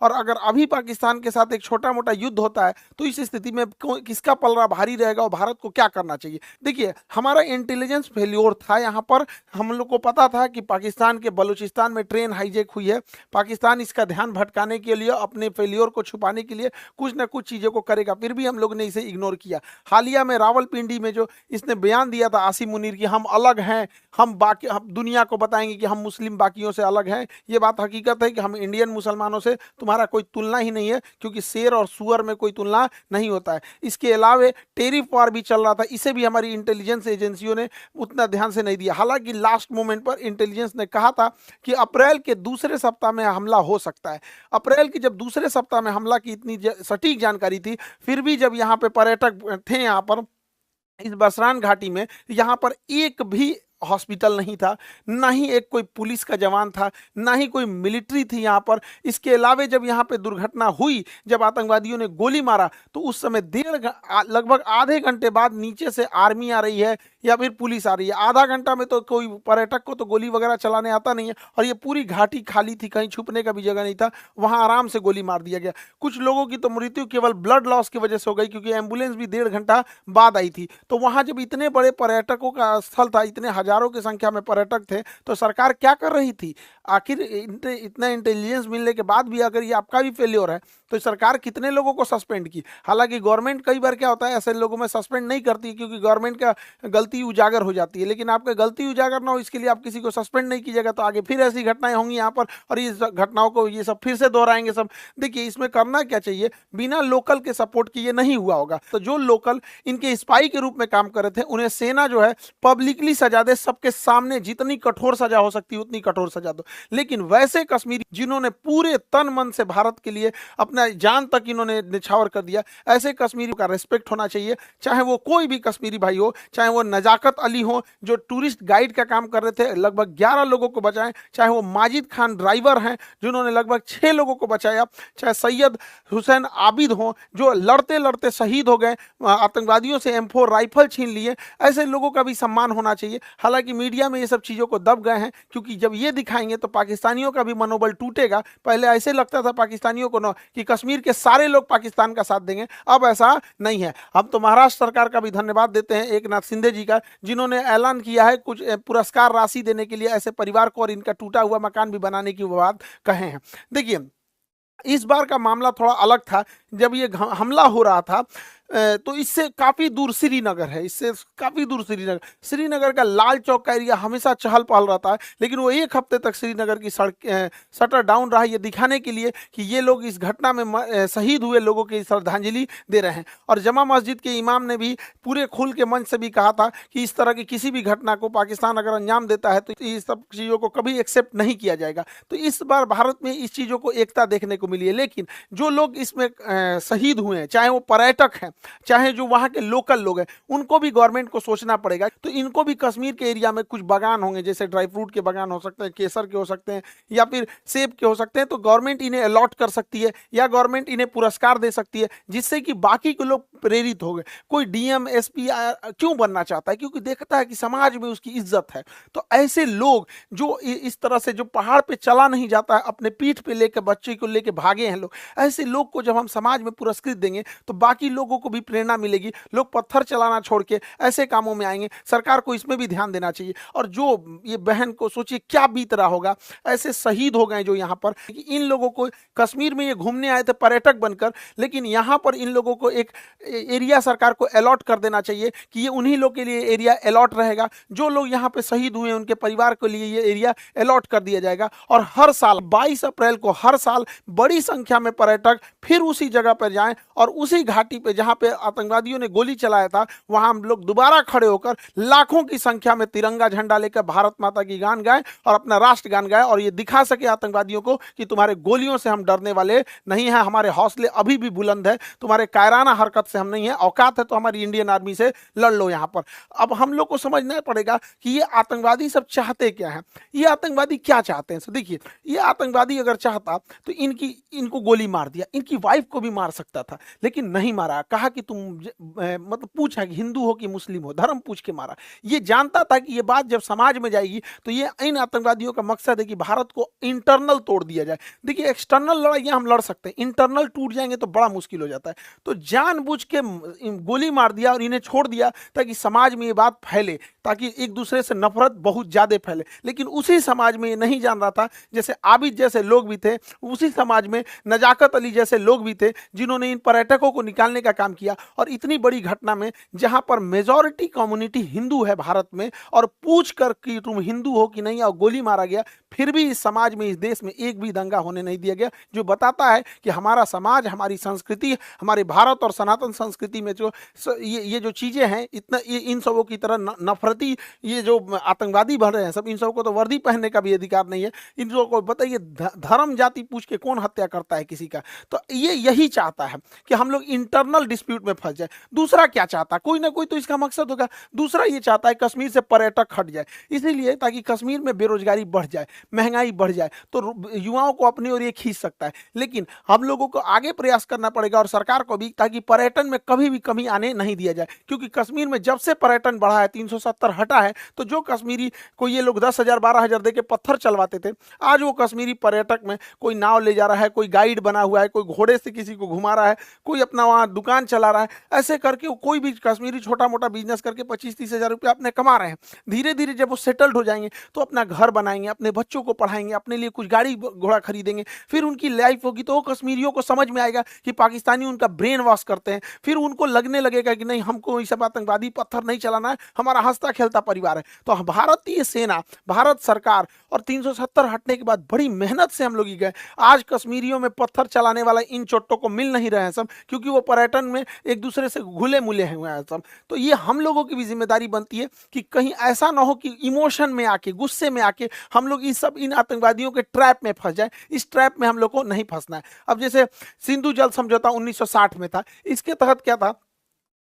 और अगर अभी पाकिस्तान के साथ एक छोटा मोटा युद्ध होता है तो इस स्थिति में किसका पलड़ा भारी रहेगा और भारत को क्या करना चाहिए। देखिए, हमारा इंटेलिजेंस फेल्योर था यहाँ पर। हम लोग को पता था कि पाकिस्तान के बलूचिस्तान में ट्रेन हाईजैक हुई है, पाकिस्तान इसका ध्यान भटकाने के लिए, अपने फेल्योर को छुपाने के लिए कुछ ना कुछ चीज़ों को करेगा, फिर भी हम लोग ने इसे इग्नोर किया। हालिया में रावलपिंडी में जो इसने बयान दिया था आसिम मुनीर की, हम अलग हैं, हम दुनिया को बताएंगे कि हम मुस्लिम बाकियों से अलग हैं, ये बात हकीकत है कि हम इंडियन मुसलमानों से तुम्हारा कोई तुलना ही नहीं है, क्योंकि शेर और सुअर में कोई तुलना नहीं होता है। इसके अलावे टेरिफ वार भी चल रहा था, इसे भी हमारी इंटेलिजेंस एजेंसियों ने उतना ध्यान से नहीं दिया। हालांकि लास्ट मोमेंट पर इंटेलिजेंस ने कहा था कि अप्रैल के दूसरे सप्ताह में हमला हो सकता है। अप्रैल के जब दूसरे सप्ताह में हमला की इतनी सटीक जानकारी थी, फिर भी जब यहाँ पे पर्यटक थे, यहाँ पर इस बसरान घाटी में, यहाँ पर एक भी हॉस्पिटल नहीं था, ना ही एक कोई पुलिस का जवान था, ना ही कोई मिलिट्री थी यहाँ पर। इसके अलावे जब यहाँ पे दुर्घटना हुई, जब आतंकवादियों ने गोली मारा, तो उस समय लगभग आधे घंटे बाद नीचे से आर्मी आ रही है या फिर पुलिस आ रही है। आधा घंटा में तो कोई पर्यटक को तो गोली वगैरह चलाने आता नहीं है, और ये पूरी घाटी खाली थी, कहीं छुपने का भी जगह नहीं था, वहां आराम से गोली मार दिया गया। कुछ लोगों की तो मृत्यु केवल ब्लड लॉस की वजह से हो गई, क्योंकि एम्बुलेंस भी 1.5 घंटा बाद आई थी। तो वहां जब इतने बड़े पर्यटकों का स्थल था, इतने हजारों की संख्या में पर्यटक थे, तो सरकार क्या कर रही थी? आखिर इतना इंटेलिजेंस मिलने के बाद भी अगर ये आपका भी फेल्योर है, तो सरकार कितने लोगों को सस्पेंड की? हालांकि गवर्नमेंट कई बार क्या होता है, ऐसे लोगों में सस्पेंड नहीं करती, क्योंकि गवर्नमेंट का गलती उजागर हो जाती है। लेकिन आपका गलती उजागर ना हो, इसके लिए आप किसी को सस्पेंड नहीं कीजिएगा, तो आगे फिर ऐसी घटनाएं होंगी यहाँ पर, और इस घटनाओं को ये सब फिर से दोहराएंगे सब। देखिए, इसमें करना क्या चाहिए, बिना लोकल के सपोर्ट किए नहीं हुआ होगा। तो जो लोकल इनके स्पाई के रूप में काम कर रहे थे, उन्हें सेना जो है पब्लिकली सजा दे, सबके सामने जितनी कठोर सजा हो सकती है उतनी कठोर सजा दो। लेकिन वैसे कश्मीरी जिन्होंने पूरे तन मन से भारत के लिए अपना जान तक इन्होंने निछावर कर दिया, ऐसे कश्मीरी का रिस्पेक्ट होना चाहिए। चाहे वो कोई भी कश्मीरी भाई हो, चाहे वो नजाकत अली हो जो टूरिस्ट गाइड का काम कर रहे थे, लगभग 11 लोगों को बचाएं, चाहे वो माजिद खान ड्राइवर हैं जिन्होंने लगभग 6 लोगों को बचाया, चाहे सैयद हुसैन आबिद हो जो लड़ते लड़ते शहीद हो गए, आतंकवादियों से M4 राइफल छीन लिए, ऐसे लोगों का भी सम्मान होना चाहिए। हालांकि मीडिया में ये सब चीज़ों को दब गए हैं, क्योंकि जब ये दिखाएंगे तो पाकिस्तानियों का भी मनोबल टूटेगा। पहले ऐसे लगता था पाकिस्तानियों को ना कि कश्मीर के सारे लोग पाकिस्तान का साथ देंगे, अब ऐसा नहीं है। हम तो महाराष्ट्र सरकार का भी धन्यवाद देते हैं, एक नाथ शिंदे जी का, जिन्होंने ऐलान किया है कुछ पुरस्कार राशि देने के लिए ऐसे परिवार को, और इनका टूटा हुआ मकान भी बनाने की बात कहे हैं। देखिए, इस बार का मामला थोड़ा अलग था। जब ये हमला हो रहा था, तो इससे काफ़ी दूर श्रीनगर है, इससे काफ़ी दूर श्रीनगर का लाल चौक का एरिया हमेशा चहल पहल रहता है, लेकिन वो एक हफ्ते तक श्रीनगर की सड़क शटर डाउन रहा, ये दिखाने के लिए कि ये लोग इस घटना में शहीद हुए लोगों की श्रद्धांजलि दे रहे हैं। और जमा मस्जिद के इमाम ने भी पूरे खुल के मंच से भी कहा था कि इस तरह की किसी भी घटना को पाकिस्तान अगर अंजाम देता है तो इस सब चीज़ों को कभी एक्सेप्ट नहीं किया जाएगा। तो इस बार भारत में इस चीज़ों को एकता देखने को मिली है। लेकिन जो लोग इसमें शहीद हुए हैं, चाहे वो पर्यटक हैं, चाहे जो वहाँ के लोकल लोग हैं, उनको भी गवर्नमेंट को सोचना पड़ेगा। तो इनको भी कश्मीर के एरिया में कुछ बागान होंगे, जैसे ड्राई फ्रूट के बागान हो सकते हैं, केसर के हो सकते हैं, या फिर सेब के हो सकते हैं, तो गवर्नमेंट इन्हें अलॉट कर सकती है, या गवर्नमेंट इन्हें पुरस्कार दे सकती है, जिससे कि बाकी के लोग प्रेरित हो गए। कोई DM SP क्यों बनना चाहता है? क्योंकि देखता है कि समाज में उसकी इज्जत है। तो ऐसे लोग जो इस तरह से, जो पहाड़ पे चला नहीं जाता है, अपने पीठ पे लेकर बच्चे को लेकर भागे हैं लोग, ऐसे लोग को जब हम समाज में पुरस्कृत देंगे तो बाकी लोगों को भी प्रेरणा मिलेगी, लोग पत्थर चलाना छोड़ के ऐसे कामों में आएंगे। सरकार को इसमें भी ध्यान देना चाहिए। और जो ये बहन को सोचिए क्या बीत रहा होगा, ऐसे शहीद हो गए जो यहाँ पर, इन लोगों को कश्मीर में ये घूमने आए थे पर्यटक बनकर, लेकिन यहाँ पर इन लोगों को एक एरिया सरकार को अलॉट कर देना चाहिए कि ये उन्हीं लोग के लिए एरिया अलॉट रहेगा। जो लोग यहाँ पे शहीद हुए उनके परिवार के लिए ये एरिया अलॉट कर दिया जाएगा। और हर साल 22 अप्रैल को हर साल बड़ी संख्या में पर्यटक फिर उसी जगह पर जाएं, और उसी घाटी पे जहां पे आतंकवादियों ने गोली चलाया था, वहां हम लोग दोबारा खड़े होकर लाखों की संख्या में तिरंगा झंडा लेकर भारत माता की गान गाएं और अपना राष्ट्र गान गाएं, और ये दिखा सके आतंकवादियों को कि तुम्हारे गोलियों से हम डरने वाले नहीं हैं, हमारे हौसले अभी भी बुलंद है, तुम्हारे कायराना हरकत से से हम नहीं है, औकात है तो हमारी इंडियन आर्मी से लड़ लो यहाँ पर। अब हम लोग को समझना पड़ेगा कि ये आतंकवादी सब चाहते क्या है, ये आतंकवादी क्या चाहते हैं। देखिए, ये आतंकवादी अगर चाहता तो इनको गोली मार दिया, इनकी वाइफ को भी मार सकता था, लेकिन नहीं मारा। कहा कि तुम मतलब पूछा कि हिंदू हो कि मुस्लिम हो, धर्म पूछ के मारा। ये जानता था कि ये बात जब समाज में जाएगी तो ये इन आतंकवादियों का मकसद है कि भारत को इंटरनल तोड़ दिया जाए। देखिए, एक्सटर्नल लड़ाइयां हम लड़ सकते हैं, इंटरनल टूट जाएंगे तो बड़ा मुश्किल हो जाता है। तो जानबूझ के गोली मार दिया और इन्हें छोड़ दिया ताकि समाज में ये बात फैले, ताकि एक दूसरे से नफरत बहुत ज्यादा फैले। लेकिन उसी समाज में ये नहीं जान रहा था, जैसे आबिद जैसे लोग भी थे, उसी समाज में नजाकत अली जैसे लोग भी थे जिन्होंने इन पर्यटकों को निकालने का काम किया। और इतनी बड़ी घटना में जहां पर मेजॉरिटी कम्युनिटी हिंदू है भारत में, और पूछ कर कि तुम हिंदू हो कि नहीं, और गोली मारा गया, फिर भी इस समाज में, इस देश में एक भी दंगा होने नहीं दिया गया। जो बताता है कि हमारा समाज, हमारी संस्कृति, हमारे भारत और सनातन संस्कृति में जो ये जो चीजें हैं, इतना इन सबों की तरह नफरती ये जो आतंकवादी बन रहे हैं सब, इन सबको तो वर्दी पहनने का भी अधिकार नहीं है। इन लोगों को बताइए, धर्म जाति पूछ के कौन हत्या करता है किसी का। तो ये यही चाहता है कि हम लोग इंटरनल डिस्प्यूट में फंस जाए। दूसरा क्या चाहता है, कोई ना कोई तो इसका मकसद होगा। दूसरा ये चाहता है कश्मीर से पर्यटक हट जाए, इसीलिए ताकि कश्मीर में बेरोजगारी बढ़ जाए, महंगाई बढ़ जाए, तो युवाओं को अपनी ओर ये खींच सकता है। लेकिन हम लोगों को आगे प्रयास करना पड़ेगा और सरकार को भी, ताकि पर्यटन में कभी भी कमी आने नहीं दिया जाए। क्योंकि कश्मीर में जब से पर्यटन बढ़ा है, 370 हटा है, तो जो कश्मीरी को ये लोग 10,000 12,000 दे के पत्थर चलवाते थे, आज वो कश्मीरी पर्यटक में कोई नाव ले जा रहा है, कोई गाइड बना हुआ है, कोई घोड़े से किसी को घुमा रहा है, कोई अपना वहां दुकान चला रहा है। ऐसे करके कोई भी कश्मीरी छोटा मोटा बिजनेस करके 25-30 हजार रुपया अपने कमा रहे हैं। धीरे धीरे जब वो सेटल्ड हो जाएंगे तो अपना घर बनाएंगे, अपने बच्चों को पढ़ाएंगे, अपने लिए कुछ गाड़ी घोड़ा खरीदेंगे, फिर उनकी लाइफ होगी। तो वो कश्मीरियों को समझ में आएगा कि पाकिस्तानी उनका ब्रेन वॉश करते हैं। फिर उनको लगने लगेगा कि नहीं, हमको ये सब आतंकवादी पत्थर नहीं चलाना है, हमारा हंसता खेलता परिवार है। तो भारतीय सेना, भारत सरकार और 370 हटने के बाद बड़ी मेहनत से हम लोग ही गए। आज कश्मीरियों में पत्थर चलाने वाला इन चोट्टों को मिल नहीं रहे हैं सब, क्योंकि वो पर्यटन में एक दूसरे से घुले मुले हुए हैं सब। तो ये हम लोगों की भी जिम्मेदारी बनती है कि कहीं ऐसा ना हो कि इमोशन में आके, गुस्से में आके हम लोग इन आतंकवादियों के ट्रैप में फंस जाए। इस ट्रैप में हम लोग को नहीं फंसना है। अब जैसे सिंधु जल समझौता 1960 में था, इसके तहत क्या था,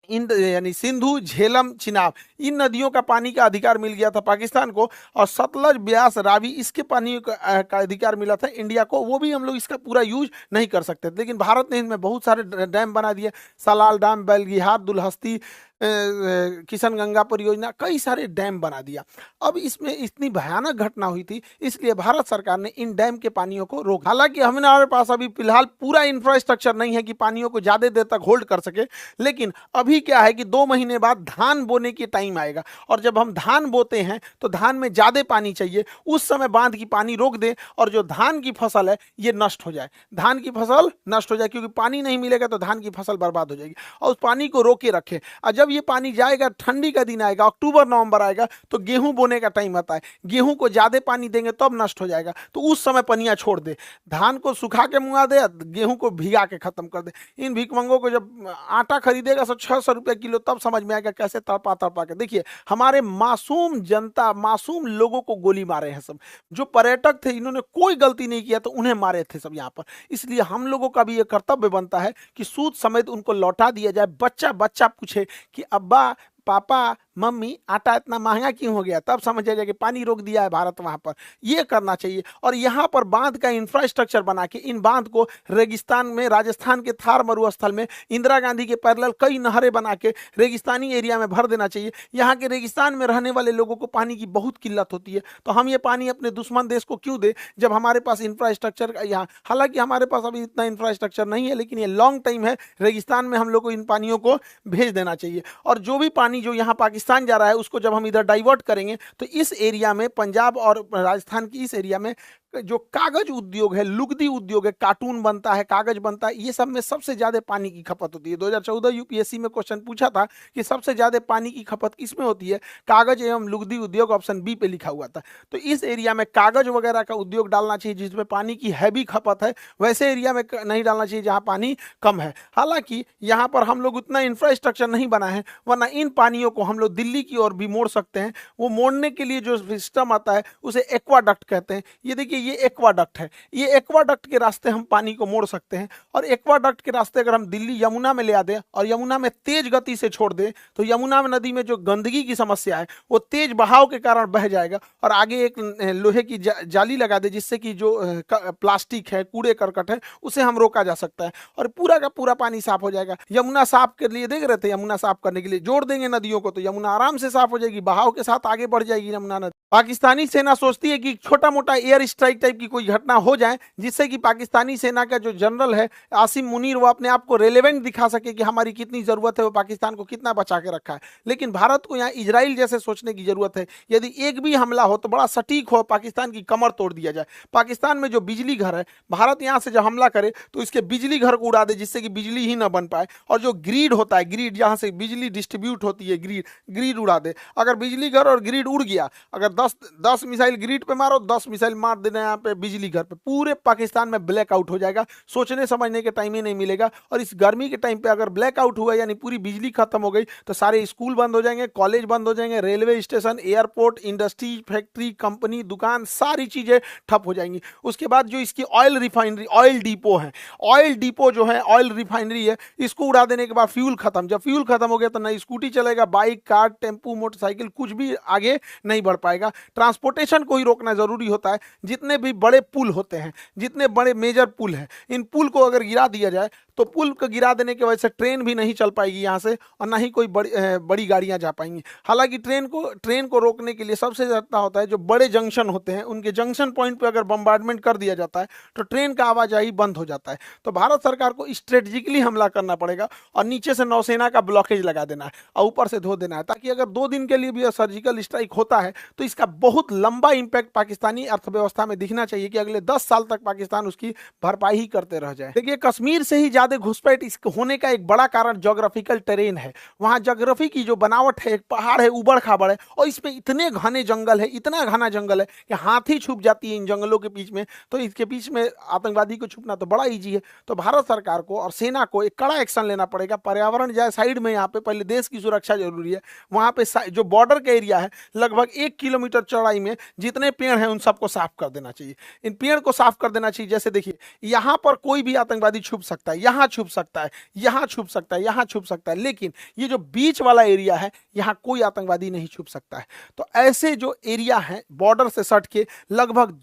इन यानी सिंधु, झेलम, चिनाब, इन नदियों का पानी का अधिकार मिल गया था पाकिस्तान को, और सतलज, ब्यास, रावी, इसके पानी का अधिकार मिला था इंडिया को। वो भी हम लोग इसका पूरा यूज नहीं कर सकते, लेकिन भारत ने इनमें बहुत सारे डैम बना दिए। सलाल डैम, बेलगिहार, दुलहस्ती, किशनगंगा परियोजना, कई सारे डैम बना दिया। अब इसमें इतनी भयानक घटना हुई थी, इसलिए भारत सरकार ने इन डैम के पानियों को रोक। हालांकि हमारे पास अभी फिलहाल पूरा इंफ्रास्ट्रक्चर नहीं है कि पानियों को ज्यादा देर तक होल्ड कर सके, लेकिन अभी क्या है कि 2 महीने बाद धान बोने की टाइम आएगा, और जब हम धान बोते हैं तो धान में ज्यादा पानी चाहिए, उस समय बांध की पानी रोक दे और जो धान की फसल है ये नष्ट हो जाए, धान की फसल नष्ट हो जाए, क्योंकि पानी नहीं मिलेगा तो धान की फसल बर्बाद हो जाएगी। और उस पानी को रोके रखे, और जब ये पानी जाएगा, ठंडी का दिन आएगा, अक्टूबर नवंबर आएगा, तो गेहूं बोने का टाइम आता है, गेहूं को ज्यादा पानी देंगे तब नष्ट हो जाएगा, तो उस समय पनिया छोड़ दे, धान को सुखा के मुआ दे, गेहूं को भिगा के खत्म कर दे। इन भिकमंगों को जब आटा खरीदेगा 600 रुपए किलो, तब समझ में आएगा कैसे तड़पा तड़पा के। देखिए, हमारे मासूम जनता, मासूम लोगों को गोली मारे हैं सब। जो पर्यटक थे, इन्होंने कोई गलती नहीं किया तो उन्हें मारे थे सब यहाँ पर। इसलिए हम लोगों का भी ये कर्तव्य बनता है कि सूद समेत उनको लौटा दिया जाए। बच्चा बच्चा पूछे कि अब्बा, पापा, मम्मी, आटा इतना महंगा क्यों हो गया, तब समझ जाएगा कि पानी रोक दिया है भारत वहां पर। ये करना चाहिए। और यहाँ पर बांध का इंफ्रास्ट्रक्चर बना के इन बांध को रेगिस्तान में, राजस्थान के थार मरुस्थल में इंदिरा गांधी के पैरेलल कई नहरें बना के रेगिस्तानी एरिया में भर देना चाहिए। यहाँ के रेगिस्तान में रहने वाले लोगों को पानी की बहुत किल्लत होती है, तो हम ये पानी अपने दुश्मन देश को क्यों दे, जब हमारे पास इंफ्रास्ट्रक्चर यहाँ, हालांकि हमारे पास अभी इतना इंफ्रास्ट्रक्चर नहीं है, लेकिन ये लॉन्ग टाइम है, रेगिस्तान में हम लोग को इन पानियों को भेज देना चाहिए। और जो भी पानी जो यहाँ पाकिस्तान जा रहा है, उसको जब हम इधर डाइवर्ट करेंगे तो इस एरिया में, पंजाब और राजस्थान की इस एरिया में जो कागज उद्योग है, लुगदी उद्योग है, कार्टून बनता है, कागज बनता है, ये सब में सबसे ज्यादा पानी की खपत होती है। 2014 यूपीएससी में क्वेश्चन पूछा था कि सबसे ज्यादा पानी की खपत किसमें होती है, कागज एवं लुगदी उद्योग, ऑप्शन बी पे लिखा हुआ था। तो इस एरिया में कागज वगैरह का उद्योग डालना चाहिए जिसमें पानी की हैवी खपत है, वैसे एरिया में नहीं डालना चाहिए जहां पानी कम है। हालांकि यहाँ पर हम लोग उतना इंफ्रास्ट्रक्चर नहीं बना है, वरना इन पानियों को हम लोग दिल्ली की ओर भी मोड़ सकते हैं। वो मोड़ने के लिए जो सिस्टम आता है उसे एक्वाडक्ट कहते हैं। ये देखिए, ये एक्वाडक्ट है, ये एक्वाडक्ट के रास्ते हम पानी को मोड़ सकते हैं। और एक्वाडक्ट के रास्ते अगर हम दिल्ली यमुना में ले आ दें और यमुना में तेज गति से छोड़ दें तो यमुना नदी में जो गंदगी की समस्या है वो तेज बहाव के कारण बह जाएगा और आगे एक लोहे की जाली लगा दे जिससे कि जो प्लास्टिक है, कूड़े करकट है, उसे हम रोका जा सकता है और पूरा का पूरा पानी साफ हो जाएगा। यमुना साफ के लिए देख रहे थे, यमुना साफ करने के लिए जोड़ देंगे नदियों को तो यमुना आराम से साफ हो जाएगी, बहाव के साथ आगे बढ़ जाएगी यमुना नदी। पाकिस्तानी सेना सोचती है कि छोटा मोटा एयर स्ट्राइक टाइप की कोई घटना हो जाए जिससे कि पाकिस्तानी सेना का जो जनरल है आसिम मुनीर वो अपने आप को रेलेवेंट दिखा सके कि हमारी कितनी जरूरत है, वो पाकिस्तान को कितना बचा के रखा है। लेकिन भारत को यहाँ इजराइल जैसे सोचने की जरूरत है, यदि एक भी हमला हो तो बड़ा सटीक हो, पाकिस्तान की कमर तोड़ दिया जाए। पाकिस्तान में जो बिजली घर है, भारत यहाँ से जब हमला करे तो इसके बिजली घर को उड़ा दे जिससे कि बिजली ही ना बन पाए, और जो ग्रिड होता है, ग्रिड जहाँ से बिजली डिस्ट्रीब्यूट होती है, ग्रिड उड़ा दे। अगर बिजली घर और ग्रिड उड़ गया, अगर 10 मिसाइल ग्रिड पे मारो, 10 मिसाइल मार देना यहाँ पे बिजली घर पे, पूरे पाकिस्तान में ब्लैकआउट हो जाएगा, सोचने समझने के टाइम ही नहीं मिलेगा। और इस गर्मी के टाइम पे अगर ब्लैकआउट हुआ यानी पूरी बिजली खत्म हो गई तो सारे स्कूल बंद हो जाएंगे, कॉलेज बंद हो जाएंगे, railway station, airport, industry, factory, company, दुकान, सारी चीजें ठप हो जाएंगी। उसके बाद जो इसकी ऑयल रिफाइनरी, ऑयल डिपो है, ऑयल डिपो जो है, ऑयल रिफाइनरी है, इसको उड़ा देने के बाद फ्यूल खत्म। जब फ्यूल खत्म हो गया तो ना स्कूटी चलेगा, बाइक, कार, टेम्पू, मोटरसाइकिल कुछ भी आगे नहीं बढ़ पाएगा। ट्रांसपोर्टेशन को ही रोकना जरूरी होता है। जितने भी बड़े पुल होते हैं, जितने बड़े मेजर पुल हैं, इन पुल को अगर गिरा दिया जाए तो पुल को गिरा देने की वजह से ट्रेन भी नहीं चल पाएगी यहाँ से और ना ही कोई बड़ी गाड़ियाँ जा पाएंगी। हालांकि ट्रेन को रोकने के लिए सबसे ज़्यादा होता है जो बड़े जंक्शन होते हैं, उनके जंक्शन पॉइंट पे अगर बम्बार्डमेंट कर दिया जाता है तो ट्रेन का आवाजाही बंद हो जाता है। तो भारत सरकार को स्ट्रेटेजिकली हमला करना पड़ेगा और नीचे से नौसेना का ब्लॉकेज लगा देना है और ऊपर से धो देना है, ताकि अगर 2 दिन के लिए भी सर्जिकल स्ट्राइक होता है तो इसका बहुत लंबा इंपैक्ट पाकिस्तानी अर्थव्यवस्था में दिखना चाहिए कि अगले 10 साल तक पाकिस्तान उसकी भरपाई ही करते रह जाए। देखिए, कश्मीर से ही ज्यादा घुसपैठ होने का एक बड़ा कारण ज्योग्राफिकल टेरेन है। वहां ज्योग्राफी की जो बनावट है, एक पहाड़ है, उबड़ खाबड़ है और इसमें इतने घने जंगल है, इतना घना जंगल है कि हाथी छुप जाती है इन जंगलों के बीच में। तो इसके बीच में आतंकवादी को छुपना तो बड़ा ईजी है। तो भारत सरकार को और सेना को एक कड़ा एक्शन लेना पड़ेगा। पर्यावरण जाए साइड में, यहाँ पे पहले देश की सुरक्षा जरूरी है। वहां पे जो बॉर्डर का एरिया है, लगभग 1 किलोमीटर चौड़ाई में जितने पेड़ हैं उन सबको साफ कर देना चाहिए। इन पेड़ को साफ कर देना चाहिए। जैसे देखिए, यहाँ पर कोई भी आतंकवादी छुप सकता है, यहाँ छुप सकता है, यहाँ छुप सकता है, यहाँ छुप सकता है, लेकिन ये जो बीच वाला एरिया है यहाँ कोई आतंकवादी नहीं छुप सकता है। तो ऐसे जो एरिया है बॉर्डर से सट के लगभग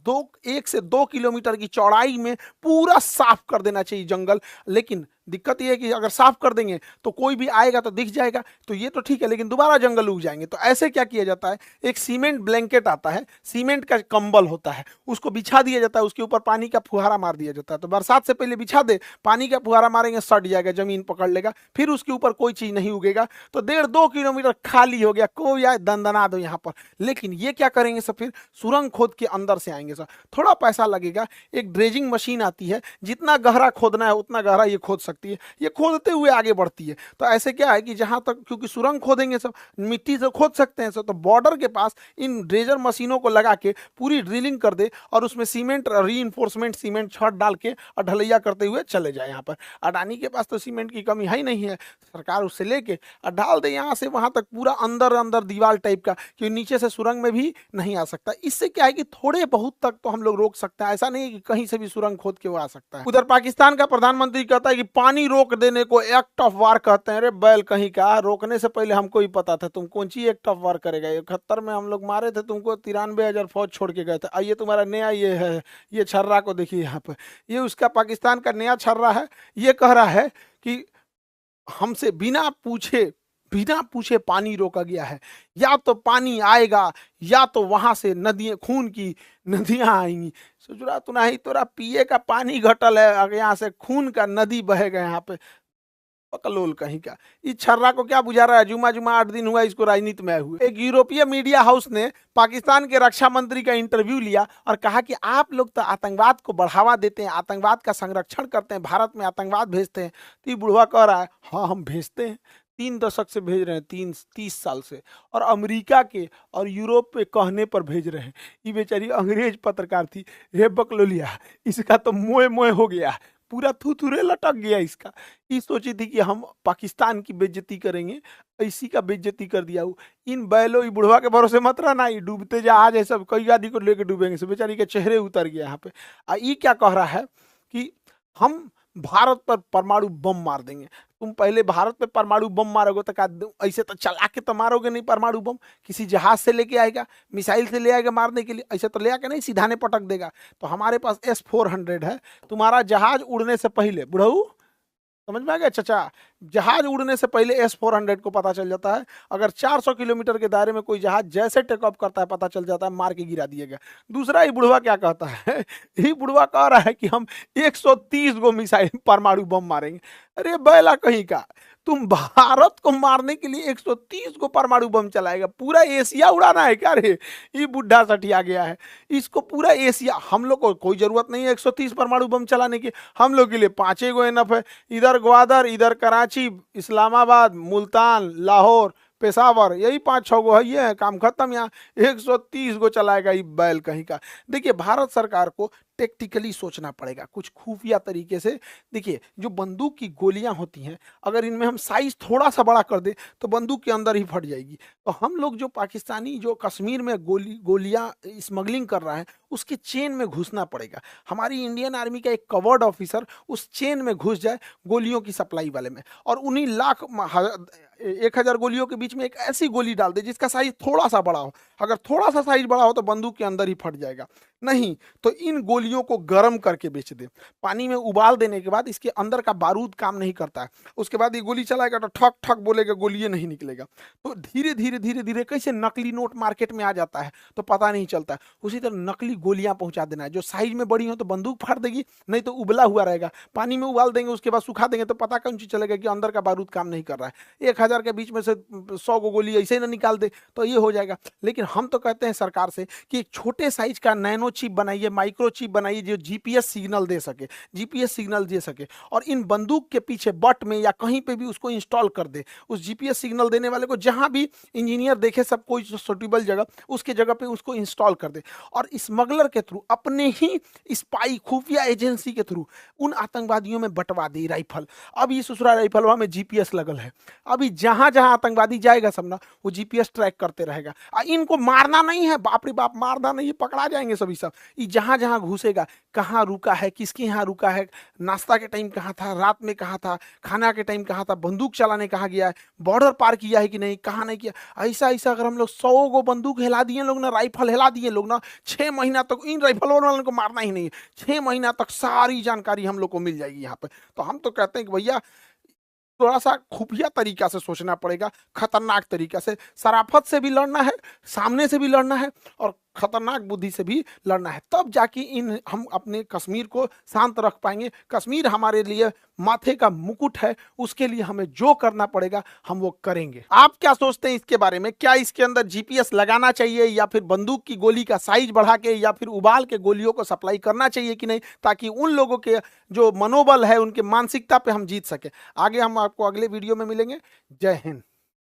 1 से 2 किलोमीटर की चौड़ाई में पूरा साफ कर देना चाहिए जंगल। लेकिन दिक्कत ये है कि अगर साफ कर देंगे तो कोई भी आएगा तो दिख जाएगा, तो ये तो ठीक है, लेकिन दोबारा जंगल उग जाएंगे। तो ऐसे क्या किया जाता है, एक सीमेंट ब्लैंकेट आता है, सीमेंट का कंबल होता है, उसको बिछा दिया जाता है, उसके ऊपर पानी का फुहारा मार दिया जाता है। तो बरसात से पहले बिछा दे, पानी का फुहारा मारेंगे, सट जाएगा, जमीन पकड़ लेगा, फिर उसके ऊपर कोई चीज नहीं उगेगा। तो 1.5-2 किलोमीटर खाली हो गया, कोई आए दंदना दो यहाँ पर। लेकिन ये क्या करेंगे सब, फिर सुरंग खोद के अंदर से आएंगे सर, थोड़ा पैसा लगेगा। एक ड्रेजिंग मशीन आती है, जितना गहरा खोदना है उतना गहरा ये खोद सकती है, ये खोदते हुए आगे बढ़ती है। तो ऐसे क्या है कि जहां तक, क्योंकि सुरंग खोदेंगे सब, मिट्टी से खोद सकते हैं सब, तो बॉर्डर के पास इन ड्रेजर मशीनों को लगा के पूरी ड्रिलिंग कर दे और उसमें सीमेंट, रीइंफोर्समेंट सीमेंट छत डाल के और ढलैया करते हुए चले जाए। यहाँ पर अडानी के पास तो सीमेंट की कमी है ही नहीं है, सरकार उससे लेके और डाल दे यहाँ से वहां तक, पूरा अंदर अंदर दीवार टाइप का, क्योंकि नीचे से सुरंग में भी नहीं आ सकता। इससे क्या है कि थोड़े बहुत तक तो हम लोग रोक सकते हैं, ऐसा नहीं है कि कहीं से भी सुरंग खोद के वो आ सकता है। उधर पाकिस्तान का प्रधानमंत्री कहता है कि पानी रोक देने को एक्ट ऑफ वार कहते हैं। अरे बैल कहीं का, रोकने से पहले हमको ही पता था, तुम कौन सी एक्ट ऑफ वार करेगा। 71 में हम लोग मारे थे तुमको, 93,000 फौज छोड़ के गए थे। आइए तुम्हारा नया ये है, ये छर्रा को देखिए यहाँ पे, ये उसका पाकिस्तान का नया छर्रा है। ये कह रहा है कि हमसे बिना पूछे पानी रोका गया है, या तो पानी आएगा या तो वहां से नदियां, खून की नदियां आएंगी। सोच रहा तू नहीं, तोरा पिए का पानी घटल है, अगर यहाँ से खून का नदी बहेगा यहाँ पे, पकलोल कहीं का। इस छर्रा को क्या बुझा रहा है, जुमा 8 दिन हुआ इसको राजनीति में आए हुए। एक यूरोपीय मीडिया हाउस ने पाकिस्तान के रक्षा मंत्री का इंटरव्यू लिया और कहा कि आप लोग तो आतंकवाद को बढ़ावा देते हैं, आतंकवाद का संरक्षण करते हैं, भारत में आतंकवाद भेजते हैं। तो ये बुढ़वा कह रहा है, हाँ हम भेजते हैं, 3 दशक से भेज रहे हैं, 30 साल से, और अमेरिका के और यूरोप पे कहने पर भेज रहे हैं। ये बेचारी अंग्रेज पत्रकार थी, हे बकलोलिया, इसका तो मोए मोए हो गया, पूरा थुथुरे लटक गया इसका। ये सोची थी कि हम पाकिस्तान की बेइज्जती करेंगे, इसी का बेइज्जती कर दिया वो। इन बैलों, ये बुढ़वा के भरोसे मत रहना, ये डूबते जहाज है सब, कई आदमी को लेके डूबेंगे सब। बेचारी के चेहरे उतर गया यहाँ पे। ये क्या कह रहा है कि हम भारत पर परमाणु बम मार देंगे। तुम पहले भारत पे परमाणु बम मारोगे तो क्या ऐसे तो चला के तो मारोगे नहीं परमाणु बम? किसी जहाज से लेके आएगा, मिसाइल से ले आएगा मारने के लिए, ऐसे तो ले आके नहीं सीधाने पटक देगा। तो हमारे पास S-400 है। तुम्हारा जहाज उड़ने से पहले, बुढ़ऊ समझ में आ गया चाचा, जहाज उड़ने से पहले S-400 को पता चल जाता है। अगर 400 किलोमीटर के दायरे में कोई जहाज जैसे टेक ऑफ करता है पता चल जाता है, मार के गिरा दिएगा। दूसरा, ये बुढ़वा क्या कहता है ये बुढ़वा कह रहा है कि हम 130 गो मिसाइल परमाणु बम मारेंगे। अरे बैला कहीं का, तुम भारत को मारने के लिए 130 को परमाणु बम चलाएगा? पूरा एशिया उड़ाना है क्या रे? ये बुढ़ा सठिया गया है। इसको पूरा एशिया, हम लोग को कोई जरूरत नहीं है 130 परमाणु बम चलाने की। हम लोग के लिए 5 गो एनफ है। इधर ग्वादर, इधर कराची, इस्लामाबाद, मुल्तान, लाहौर, पेशावर, यही 5-6 गो है, ये है काम खत्म। यहाँ 130 गो चलाएगा ये बैल कहीं का। देखिए, भारत सरकार को टेक्टिकली सोचना पड़ेगा कुछ खुफिया तरीके से। देखिए, जो बंदूक की गोलियां होती हैं, अगर इनमें हम साइज थोड़ा सा बड़ा कर दे तो बंदूक के अंदर ही फट जाएगी। तो हम लोग जो पाकिस्तानी जो कश्मीर में गोलियां स्मगलिंग कर रहा है, उसके चेन में घुसना पड़ेगा। हमारी इंडियन आर्मी का एक कवर्ड ऑफिसर उस चेन में घुस जाए गोलियों की सप्लाई वाले में, और उन्हीं 1,000 गोलियों के बीच में एक ऐसी गोली डाल दे जिसका साइज थोड़ा सा बड़ा हो। अगर थोड़ा सा साइज बड़ा हो तो बंदूक के अंदर ही फट जाएगा। नहीं तो इन गोलियों को गर्म करके बेच दे। पानी में उबाल देने के बाद इसके अंदर का बारूद काम नहीं करता है, उसके बाद ये गोली चलाएगा तो ठक ठक बोलेगा, गोली नहीं निकलेगा। तो धीरे धीरे धीरे धीरे कैसे नकली नोट मार्केट में आ जाता है तो पता नहीं चलता है, उसी तरह नकली गोलियां पहुंचा देना है। जो साइज में बड़ी हो तो बंदूक फाड़ देगी, नहीं तो उबला हुआ रहेगा। पानी में उबाल देंगे, उसके बाद सुखा देंगे तो पता कौन चीज चलेगा कि अंदर का बारूद काम नहीं कर रहा है। 1,000 के बीच में से 100 गो गोली ऐसे ही ना निकाल दे तो ये हो जाएगा। लेकिन हम तो कहते हैं सरकार से कि एक छोटे साइज का नैनो चिप बनाइए, माइक्रो चिप बनाइए, जो जीपीएस सिग्नल दे सके, जीपीएस सिग्नल दे सके, और इन बंदूक के पीछे बट में या कहीं पे भी उसको इंस्टॉल कर दे। उस जीपीएस सिग्नल देने वाले को जहां भी इंजीनियर देखे, सब कोई सुटेबल जगह, उसके जगह पे उसको इंस्टॉल कर दे, और स्मगलर के थ्रू, अपने ही स्पाई खुफिया एजेंसी के थ्रू उन आतंकवादियों में बंटवा दे राइफल। अब ये ससुरा राइफलवा में जीपीएस लगल है, अभी जहां जहां आतंकवादी जाएगा सब ना, वो जीपीएस ट्रैक करते रहेगा। इनको मारना नहीं है, बाप रे बाप, मारना नहीं है, पकड़ा जाएंगे सभी सब। ये जहां जहां घुसेगा, कहाँ रुका है, किसके यहाँ रुका है, नाश्ता के टाइम कहाँ था, रात में कहाँ था, खाना के टाइम कहाँ था, बंदूक चलाने कहाँ गया है, बॉर्डर पार किया है कि नहीं, कहाँ नहीं किया। ऐसा ऐसा अगर हम लोग 100 गो बंदूक हिला दिए लोग ना, राइफल हिला दिए लोग ना, 6 महीना तक इन राइफल वालों को मारना ही नहीं है। 6 महीना तक सारी जानकारी हम लोग को मिल जाएगी यहाँ पे। तो हम तो कहते हैं कि भैया थोड़ा सा खुफिया तरीका से सोचना पड़ेगा, खतरनाक तरीका से। शराफत से भी लड़ना है, सामने से भी लड़ना है, और खतरनाक बुद्धि से भी लड़ना है। तब जाके इन हम अपने कश्मीर को शांत रख पाएंगे। कश्मीर हमारे लिए माथे का मुकुट है, उसके लिए हमें जो करना पड़ेगा हम वो करेंगे। आप क्या सोचते हैं इसके बारे में? क्या इसके अंदर जीपीएस लगाना चाहिए, या फिर बंदूक की गोली का साइज बढ़ा के, या फिर उबाल के गोलियों को सप्लाई करना चाहिए कि नहीं, ताकि उन लोगों के जो मनोबल है, उनके मानसिकता पे हम जीत सके? आगे हम आपको अगले वीडियो में मिलेंगे। जय हिंद।